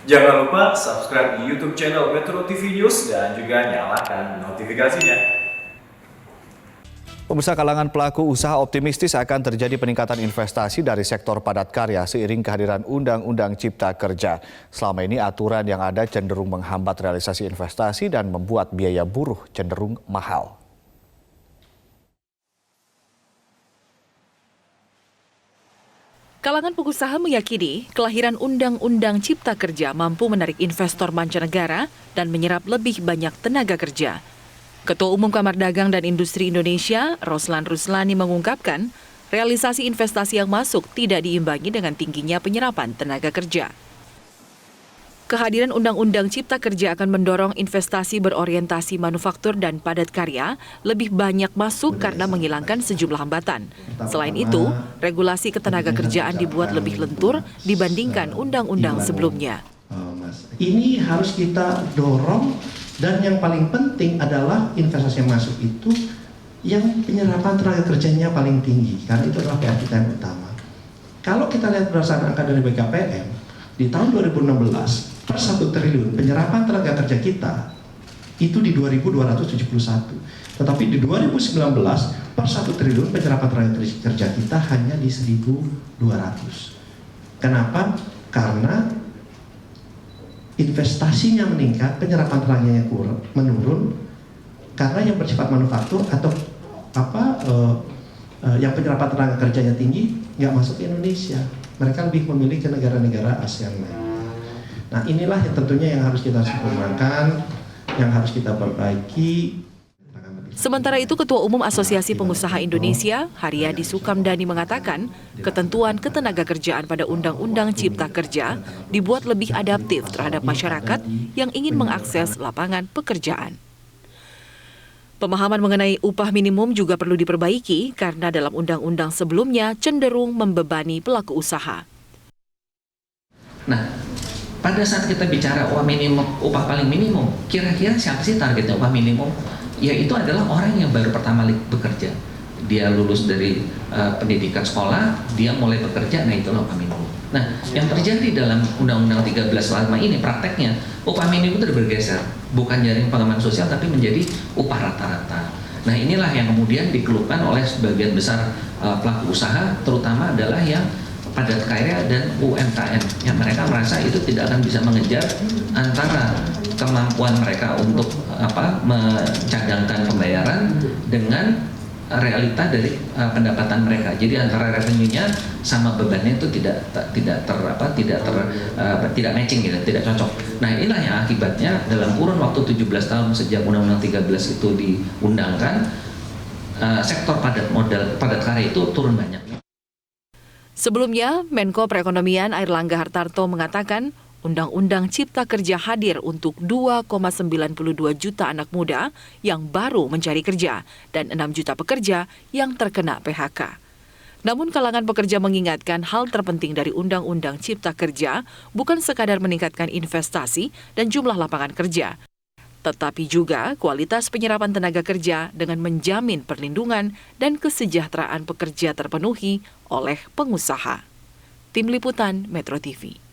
Jangan lupa subscribe di YouTube channel Metro TV News dan juga nyalakan notifikasinya. Pemirsa, kalangan pelaku usaha optimistis akan terjadi peningkatan investasi dari sektor padat karya seiring kehadiran Undang-Undang Cipta Kerja. Selama ini aturan yang ada cenderung menghambat realisasi investasi dan membuat biaya buruh cenderung mahal. Kalangan pengusaha meyakini kelahiran Undang-Undang Cipta Kerja mampu menarik investor mancanegara dan menyerap lebih banyak tenaga kerja. Ketua Umum Kamar Dagang dan Industri Indonesia, Roslan Ruslani mengungkapkan, realisasi investasi yang masuk tidak diimbangi dengan tingginya penyerapan tenaga kerja. Kehadiran Undang-Undang Cipta Kerja akan mendorong investasi berorientasi manufaktur dan padat karya lebih banyak masuk karena menghilangkan sejumlah hambatan. Selain itu, regulasi ketenaga kerjaan dibuat lebih lentur dibandingkan undang-undang sebelumnya. Ini harus kita dorong, dan yang paling penting adalah investasi yang masuk itu yang penyerapan tenaga kerjanya paling tinggi, karena itu adalah PR kita yang utama. Kalau kita lihat berdasarkan angka dari BKPM, di tahun 2016, per 1 triliun penyerapan tenaga kerja kita itu di 2.271. Tetapi di 2019 per 1 triliun penyerapan tenaga kerja kita hanya di 1.200. Kenapa? Karena investasinya meningkat, penyerapan tenaganya menurun, karena yang bersifat manufaktur atau yang penyerapan tenaga kerjanya tinggi nggak masuk ke Indonesia. Mereka lebih memilih ke negara-negara ASEAN lain. Nah, inilah yang tentunya yang harus kita sempurnakan, yang harus kita perbaiki. Sementara itu, Ketua Umum Asosiasi Pengusaha Indonesia, Haryadi Sukamdhani mengatakan, ketentuan ketenaga kerjaan pada Undang-Undang Cipta Kerja dibuat lebih adaptif terhadap masyarakat yang ingin mengakses lapangan pekerjaan. Pemahaman mengenai upah minimum juga perlu diperbaiki karena dalam undang-undang sebelumnya cenderung membebani pelaku usaha. Nah, pada saat kita bicara upah paling minimum, kira-kira siapa sih targetnya upah minimum? Yaitu adalah orang yang baru pertama kali bekerja. Dia lulus dari pendidikan sekolah, dia mulai bekerja, nah itulah upah minimum. Nah, yang terjadi dalam Undang-Undang 13 selama ini prakteknya, upah minimum itu bergeser, bukan jaring pengaman sosial tapi menjadi upah rata-rata. Nah, inilah yang kemudian dikeluhkan oleh sebagian besar pelaku usaha, terutama adalah yang padat karya dan UMKM, yang mereka merasa itu tidak akan bisa mengejar antara kemampuan mereka untuk mencadangkan pembayaran dengan realita dari pendapatan mereka. Jadi antara revenue-nya sama bebannya itu tidak matching gitu, tidak cocok. Nah, inilah yang akibatnya dalam kurun waktu 17 tahun sejak Undang-Undang 13 itu diundangkan, sektor padat karya itu turun banyak. Sebelumnya, Menko Perekonomian Airlangga Hartarto mengatakan Undang-Undang Cipta Kerja hadir untuk 2,92 juta anak muda yang baru mencari kerja dan 6 juta pekerja yang terkena PHK. Namun kalangan pekerja mengingatkan hal terpenting dari Undang-Undang Cipta Kerja bukan sekadar meningkatkan investasi dan jumlah lapangan kerja, tetapi juga kualitas penyerapan tenaga kerja dengan menjamin perlindungan dan kesejahteraan pekerja terpenuhi oleh pengusaha. Tim Liputan Metro TV.